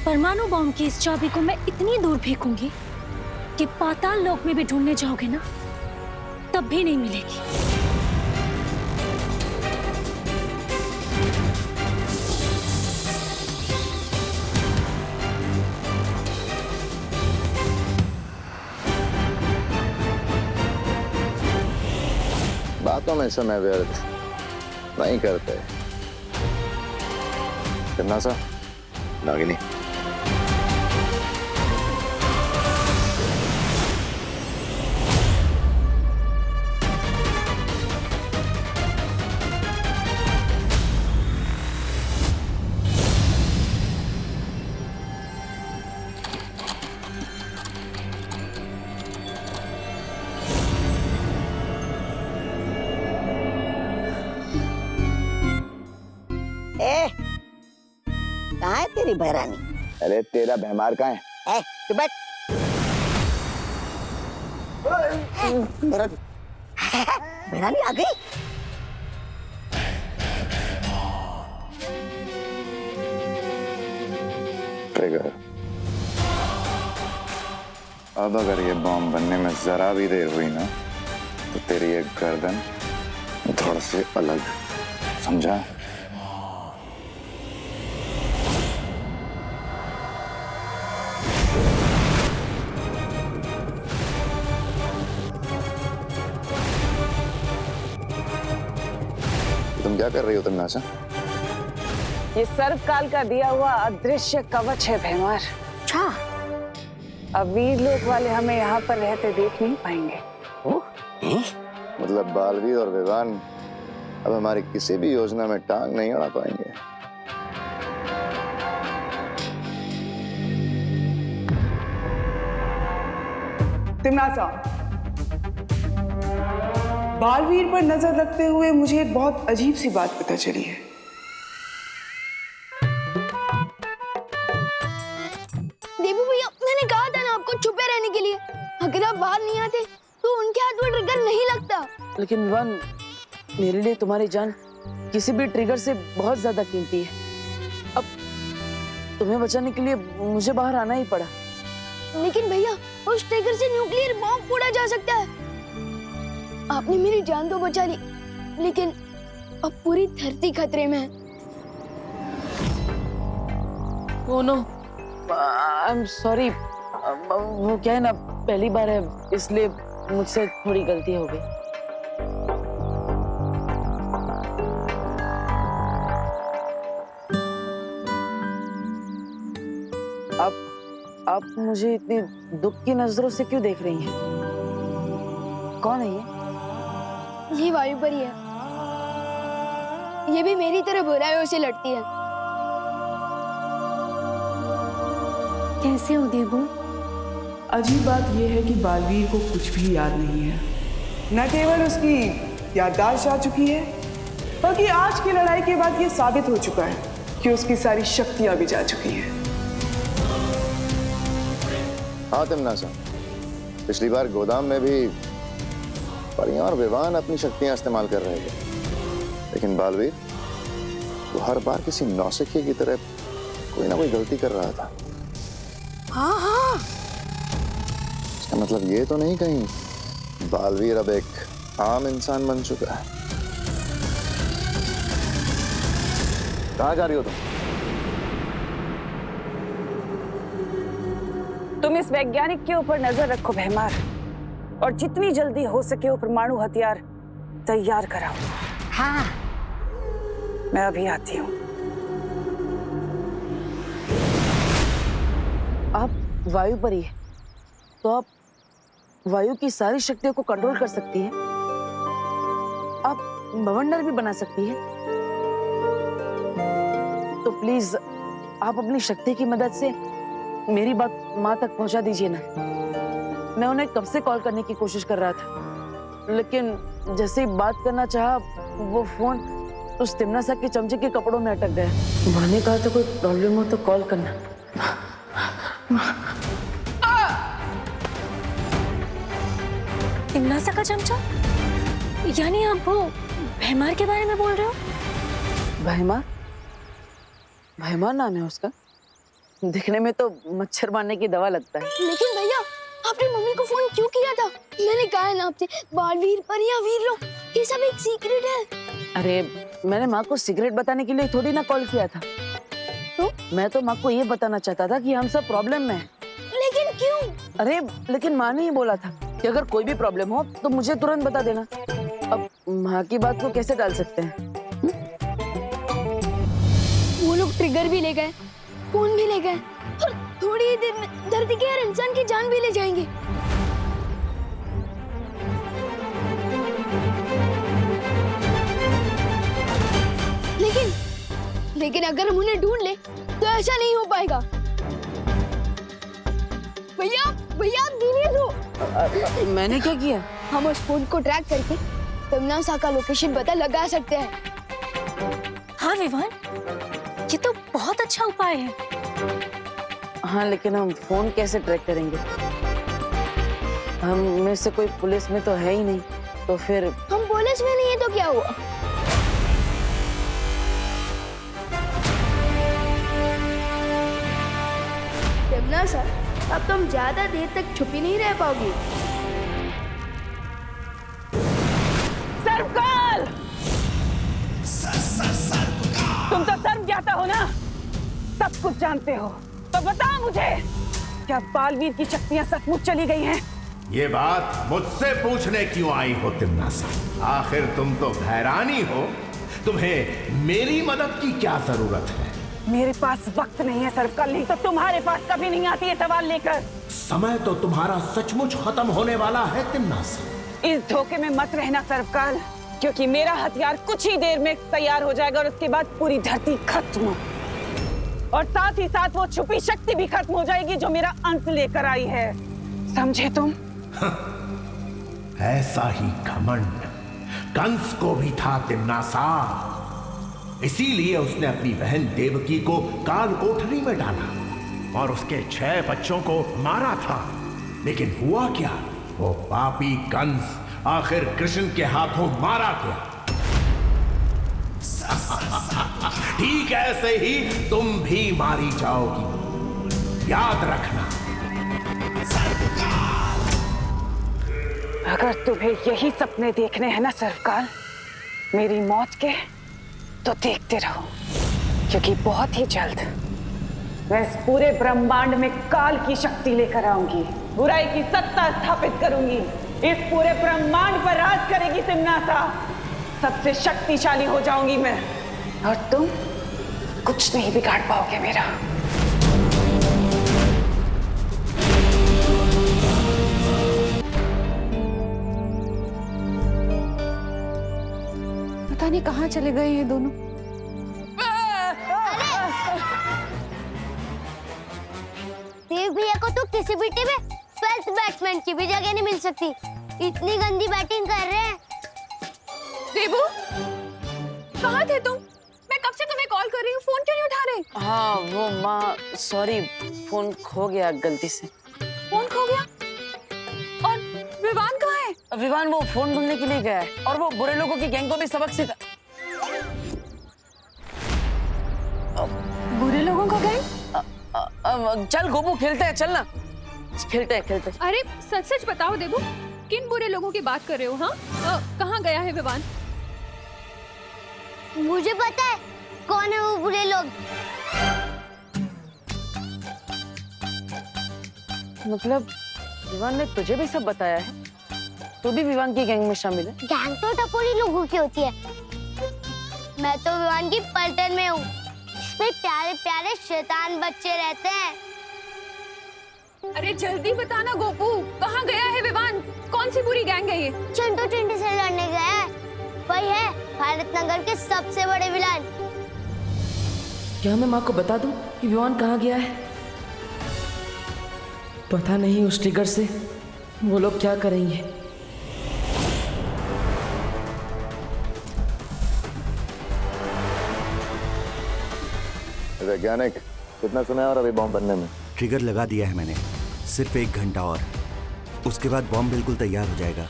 परमाणु बॉम्ब की इस चाबी को मैं इतनी दूर फेंकूंगी कि पाताल लोक में भी ढूंढने जाओगे ना, तब भी नहीं मिलेगी। बातों में समय व्यर्थ नहीं करते। कितना सा नागिनी? कहाँ है तेरी बहरानी? अरे तेरा भैमार कहाँ है? तू बैठ। बहरानी आ गई? ट्रिगर, अब अगर ये बॉम्ब बनने में जरा भी देर हुई ना, तो तेरी एक गर्दन धड़ से अलग, समझा? तुम क्या कर रही हो तन्नासा? ये सर्वकाल का दिया हुआ अदृश्य कवच है भैमार। अच्छा, अब वीर लोक वाले हमें यहाँ पर रहते देख नहीं पाएंगे। मतलब बालवीर और विवान अब हमारी किसी भी योजना में टांग नहीं अड़ा पाएंगे। तिमनासा, बालवीर पर नजर रखते हुए मुझे एक बहुत अजीब सी बात पता चली है। देवी भैया, मैंने कहा था ना आपको छुपे रहने के लिए। अगर आप बाहर नहीं आते तो उनके हाथ में ट्रिगर नहीं लगता। लेकिन विवान, मेरे लिए तुम्हारी जान किसी भी ट्रिगर से बहुत ज्यादा कीमती है। अब तुम्हें बचाने के लिए मुझे बाहर आना ही पड़ा। लेकिन भैया, उस ट्रिगर से न्यूक्लियर बॉम्ब फोड़ा जा सकता है। आपने मेरी जान तो बचा ली, लेकिन अब पूरी धरती खतरे में है। Oh no, I am sorry. वो क्या है ना, पहली बार है इसलिए मुझसे थोड़ी गलती हो गई। आप मुझे इतनी दुख की नजरों से क्यों देख रही हैं? कौन है ये? ये वायु परी है। ये भी मेरी तरह बुराइयों से लड़ती है। कैसे हो देवू? अजीब बात यह है कि बालवीर को कुछ भी याद नहीं है। न केवल उसकी याददाश्त जा चुकी है, बल्कि आज की लड़ाई के बाद यह साबित हो चुका है कि उसकी सारी शक्तियां भी जा चुकी हैं। हाँ तिमनासा, पिछली बार गोदाम में भी परियां और विवान अपनी शक्तियां इस्तेमाल कर रहे थे, लेकिन बालवीर वो हर बार किसी नौसिखिए की तरह कोई ना कोई गलती कर रहा था। हाँ हाँ, इसका मतलब ये तो नहीं कहीं बालवीर अब एक आम इंसान बन चुका है। कहाँ जा रही हो तुम? तुम इस वैज्ञानिक के ऊपर नजर रखो भैमार, और जितनी जल्दी हो सके वो परमाणु हथियार तैयार कराओ। हाँ। मैं अभी आती हूँ। आप वायु परी है, तो आप वायु की सारी शक्तियों को कंट्रोल कर सकती है। आप बवंडर भी बना सकती है। तो प्लीज आप अपनी शक्ति की मदद से मेरी बात माँ तक पहुंचा दीजिए ना। मैं उन्हें कब से कॉल करने की कोशिश कर रहा था, लेकिन जैसे ही बात करना चाहा वो फोन उस तिमनासा के चमचे के कपड़ों में अटक गया। माँ ने कहा था कोई प्रॉब्लम हो तो कॉल करना। तिमनासा का चमचा? यानी आप वो भैमार के बारे में बोल रहे हो? भैमार? भैमार नाम है उसका? दिखने में तो मच्छर मारने की दवा लगता है। लेकिन भैया आपने मम्मी को फोन क्यों किया था? मैंने कहा है ना आपसे, बालवीर परियां वीर लोग ये सब एक सीक्रेट है। अरे मैंने माँ को सिगरेट बताने के लिए थोड़ी ना कॉल किया था। तो? मैं तो माँ को ये बताना चाहता था कि हम सब प्रॉब्लम में हैं। लेकिन क्यों? अरे लेकिन माँ ने ही बोला था कि अगर कोई भी प्रॉब्लम हो तो मुझे तुरंत बता देना। अब माँ की बात को कैसे टाल सकते हैं? वो लोग ट्रिगर भी ले गए, फोन भी ले गए और थोड़ी ही देर में धरती के हर इंसान की जान भी ले जाएंगे। लेकिन अगर हम उन्हें ढूंढ ले तो ऐसा नहीं हो पाएगा। भैया भैया धीरे दो। मैंने क्या किया? हम उस फोन को ट्रैक करके तिमनासा का लोकेशन पता लगा सकते हैं। हाँ विवान, ये तो बहुत अच्छा उपाय है। हाँ लेकिन हम फोन कैसे ट्रैक करेंगे? हम में से कोई पुलिस में तो है ही नहीं, तो फिर हम पुलिस में नहीं है तो क्या हुआ? तिमनासा, अब तुम ज्यादा देर तक छुपी नहीं रह पाओगी। सर्वकाल! तुम तो सर्व ज्ञाता हो ना, सब कुछ जानते हो, तो बताओ मुझे, क्या बालवीर की शक्तियां सचमुच चली गई हैं? ये बात मुझसे पूछने क्यों आई हो तिमनासा? आखिर तुम तो भैरानी हो, तुम्हें मेरी मदद की क्या जरूरत है? मेरे पास वक्त नहीं है सर्वकाल, नहीं तो तुम्हारे पास कभी नहीं आती है सवाल लेकर। समय तो तुम्हारा सचमुच खत्म होने वाला है तिमनासा। इस धोखे में मत रहना सर्वकाल, क्योंकि मेरा हथियार कुछ ही देर में तैयार हो जाएगा और उसके बाद पूरी धरती खत्म, और साथ ही साथ वो छुपी शक्ति भी खत्म हो जाएगी जो मेरा अंत लेकर आई है। समझे तुम? ऐसा ही घमंड कंस को भी था तिमनासा, इसीलिए उसने अपनी बहन देवकी को काल कोठरी में डाला और उसके 6 बच्चों को मारा था। लेकिन हुआ क्या? वो पापी कंस आखिर कृष्ण के हाथों मारा गया। ठीक ऐसे ही तुम भी मारी जाओगी, याद रखना। अगर तुम्हें यही सपने देखने हैं ना सर्वकाल, मेरी मौत के, तो देखते रहो, क्योंकि बहुत ही जल्द मैं इस पूरे ब्रह्मांड में काल की शक्ति लेकर आऊंगी, बुराई की सत्ता स्थापित करूंगी, इस पूरे ब्रह्मांड पर राज करेगी तिमनासा, सबसे शक्तिशाली हो जाऊंगी मैं, और तुम कुछ नहीं बिगाड़ पाओगे मेरा। पता नहीं कहाँ चले गए ये दोनों। देव भैया को तो किसी भी टीम में 12th बैट्समैन की भी जगह नहीं मिल सकती, इतनी गंदी बैटिंग कर रहे हैं। देवू, कहाँ थे तुम? मैं कब से तुम्हें कॉल कर रही हूँ, फोन क्यों नहीं उठा रहे? हाँ वो माँ, सॉरी, फोन खो गया गलती से। फोन खो गया? और विवान कहाँ है? विवान वो फोन ढूंढने के लिए गया है, और वो बुरे लोगों की गैंग को भी सबक सिखा। बुरे लोगों का गैंग? चल गोपू खेलते हैं, चल ना, खेलते हैं। अरे सच सच बताओ देवू, किन बुरे लोगों की बात कर रहे हो? हाँ, कहाँ गया है विवान? मुझे पता है कौन है वो बुरे लोग। मतलब विवान ने तुझे भी सब बताया है? तू भी विवान की गैंग में शामिल है? गैंग तो टपोरी लोगों की होती है, मैं तो विवान की पलटन में हूँ, इसमें प्यारे प्यारे शैतान बच्चे रहते हैं। अरे जल्दी बताना गोपू, कहाँ गया है विवान? कौन सी बुरी गैंग है ये? चिंटू चिंटी से लड़ने गया है, वही है भारत नगर के सबसे बड़े विलान। क्या मैं माँ को बता दूं कि विवान कहाँ गया है? पता नहीं उस ट्रिगर से वो लोग क्या करेंगे। वैज्ञानिक, कितना समय और अभी बॉम्ब बनने में? ट्रिगर लगा दिया है मैंने, सिर्फ 1 घंटा और। उसके बाद बॉम्ब बिल्कुल तैयार हो जाएगा।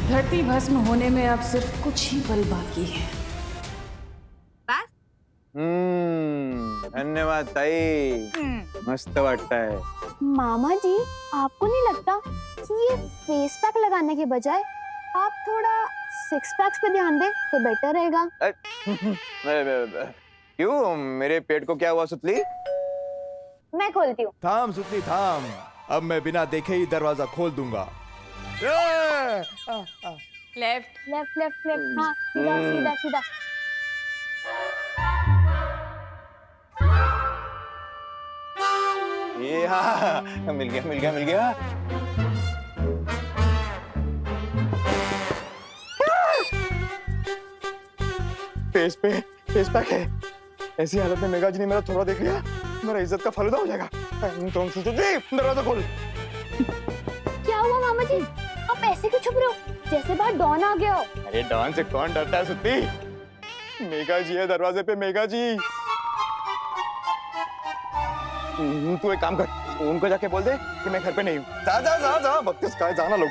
धरती भस्म होने में अब सिर्फ कुछ ही पल बाकी है। धन्यवाद ताई, मस्त वाटतंय। मामा जी, आपको नहीं लगता कि ये फेस पैक लगाने के बजाय आप थोड़ा सिक्स पैक्स पे ध्यान दें तो बेटर रहेगा? क्यों, मेरे पेट को क्या हुआ सुतली? मैं खोलती हूँ। थाम सुतली थाम, अब मैं बिना देखे ही दरवाजा खोल दूंगा। लेफ्ट लेफ्ट लेफ्ट लेफ्ट, हाँ सीधा सीधा सीधा। ये हाँ, मिल गया मिल गया मिल गया। फेस पैक है। ऐसी हालत में मेघा जी ने मेरा थोड़ा देख लिया, मेरा इज्जत का फालूदा हो जाएगा। दरवाजा खोल। क्या हुआ मामा जी, आप ऐसे क्यों छुप रहे हो, जैसे बाहर डॉन आ गया हो? अरे डॉन से कौन डरता है सुत्ती? मेघा जी है दरवाजे पे, मेघा जी। तू एक काम कर, उनको जाके बोल दे कि मैं घर पे नहीं हूँ। जा जा जा जा, बत्तीस का जाना लोग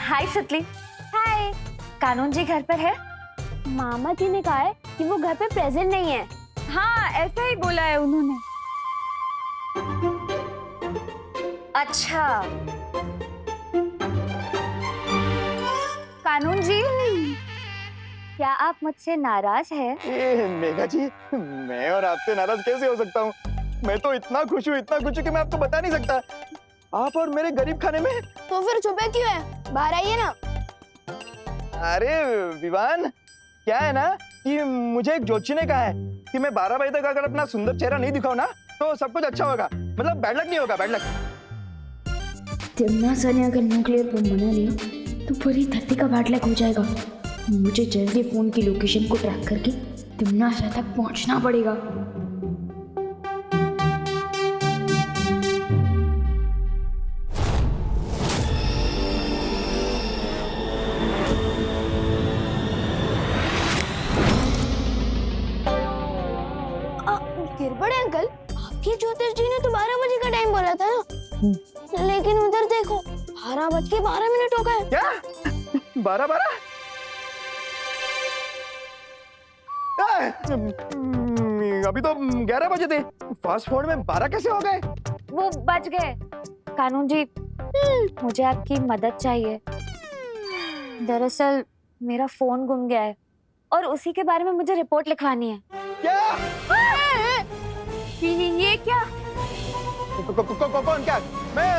हाय सुतली। हाय। कानून जी घर पर है? मामा जी ने कहा है कि वो घर पे प्रेजेंट नहीं है। हाँ, ऐसा ही बोला है उन्होंने। अच्छा, कानून जी, क्या आप मुझसे नाराज हैं? मेघा जी, मैं और आपसे नाराज कैसे हो सकता हूँ? मैं तो इतना खुश हूँ कि मैं आपको बता नहीं सकता। आप और मेरे गरीब खाने में। तो फिर छुपे क्यों है, बाहर आइए ना। अरे विवान, क्या है ना कि मुझे एक ज्योतिषी ने कहा है कि मैं 12 बजे तक अगर अपना सुंदर चेहरा नहीं दिखाऊं ना तो सब कुछ अच्छा होगा, मतलब बैड लक नहीं होगा, बैड लक। तिम्नासा ने अगर न्यूक्लियर बम बना लिया तो पूरी धरती का बैड लक हो जाएगा। मुझे जल्दी फोन की लोकेशन को ट्रैक करके तिम्नासा तक पहुंचना पड़ेगा। गिरबड़े अंकल, आपके ज्योतिष जी ने तो 12 बजे का टाइम बोला था ना, लेकिन उधर देखो 12:12 हो गए। क्या 12? अभी तो 11 बजे थे, फास्ट फॉरवर्ड में 12 कैसे हो गए? वो बच गए। कानून जी, मुझे आपकी मदद चाहिए। दरअसल मेरा फोन गुम गया है और उसी के बारे में मुझे रिपोर्ट लिखवानी है। क्या? ये क्या? कौन? क्या?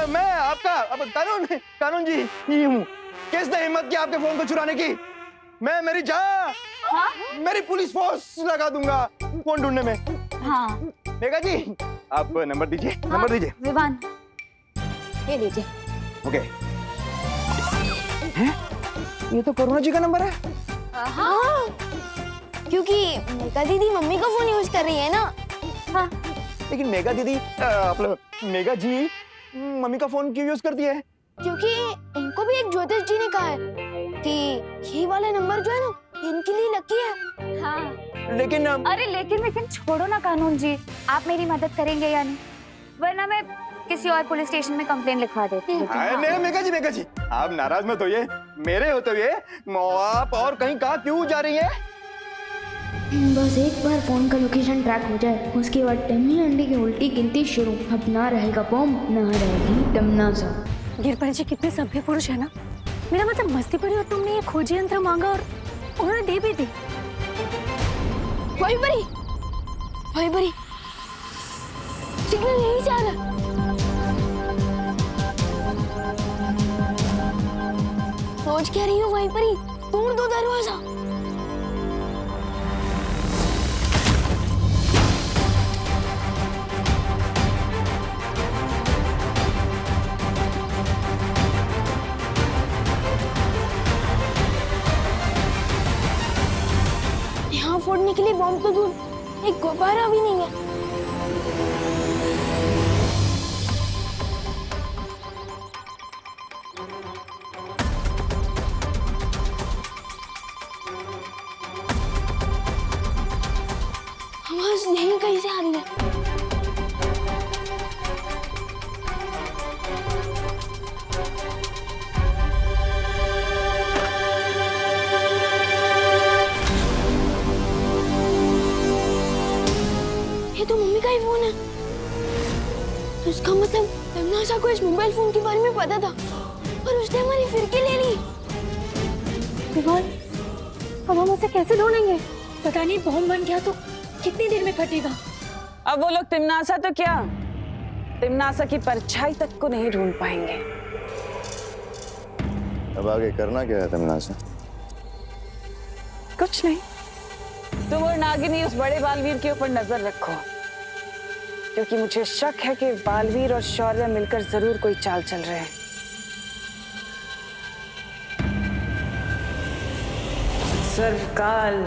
मैं आपका अब कानून जी ही हूँ। किसने हिम्मत की आपके फोन को चुराने की? मैं मेरी जान, मेरी पुलिस फोर्स लगा दूंगा फोन ढूंढने में। हाँ। मेघा जी, आप नंबर दीजिए। नंबर दीजिए। विवान, ये लीजिए। ओके। ये तो करुणा जी का नंबर है। हाँ, क्योंकि मेघा दीदी मम्मी का फोन यूज कर रही है ना। हाँ। लेकिन मेघा दीदी, मेघा जी मम्मी का फोन क्यों यूज करती है? क्योंकि इनको भी एक ज्योतिष जी ने कहा है कि ये वाला नंबर जो है ना इनके लिए लकी है। हाँ। लेकिन अरे लेकिन छोड़ो ना कानून जी, आप मेरी मदद करेंगे या नहीं? वरना मैं किसी और पुलिस स्टेशन में कंप्लेन लिखवा देती हूँ। नहीं मेघा जी, आप नाराज मत होइए। मेरे होते हुए आप और कहीं कहाँ क्यों जा रही हैं? बस एक बार फोन का लोकेशन ट्रैक हो जाए, उसके बाद टिम्मी अंडे की उल्टी गिनती शुरू। अब ना रहेगा बॉम्ब, ना रहेगी तिम्नासा। गिरपर जी कितने सभ्य पुरुष है ना। मेरा मतलब मस्ती पड़ी और तुमने ये खोजी यंत्र मांगा और उन्होंने दे भी दी। वही बड़ी सिग्नल यहीं से आ रहा। सोच क्या रही हो वहीं पर ही, तोड़ दो दरवाजा। यहाँ फोड़ने के लिए बॉम्ब तो दूर, एक गुब्बारा भी नहीं है। आवाज यहीं कहीं से आ रही है। तो इसका मतलब तमन्ना को इस मोबाइल फोन के बारे में पता था और उसने हमारी फिरकी ले ली। विवान, अब हम उसे कैसे ढूंढेंगे? पता नहीं बॉम्ब बन गया तो कितनी देर में फटेगा। अब वो लोग तिमनासा तो क्या, तिमनासा की परछाई तक को नहीं ढूंढ पाएंगे। अब आगे करना क्या है तमन्ना? कुछ नहीं, तुम और नागिनी उस बड़े बालवीर के ऊपर नजर रखो, क्योंकि मुझे शक है कि बालवीर और शौर्य मिलकर जरूर कोई चाल चल रहे हैं। सर्वकाल,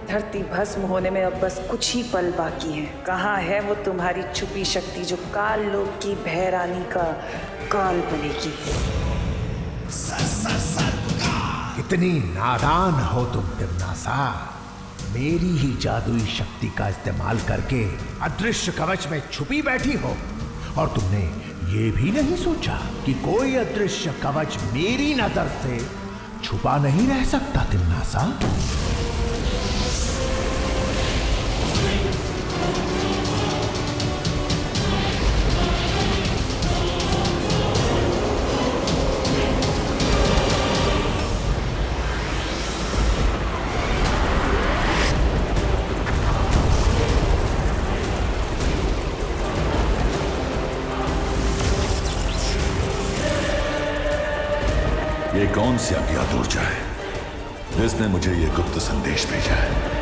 धरती भस्म होने में अब बस कुछ ही पल बाकी है। कहाँ है वो तुम्हारी छुपी शक्ति जो काल लोक की भैरानी का काल बनेगी? कितनी नादान हो तुम तिमनासा। मेरी ही जादुई शक्ति का इस्तेमाल करके अदृश्य कवच में छुपी बैठी हो, और तुमने ये भी नहीं सोचा कि कोई अदृश्य कवच मेरी नजर से छुपा नहीं रह सकता तिमनासा। ये कौन सी अज्ञात ऊर्जा है जिसने मुझे ये गुप्त संदेश भेजा है?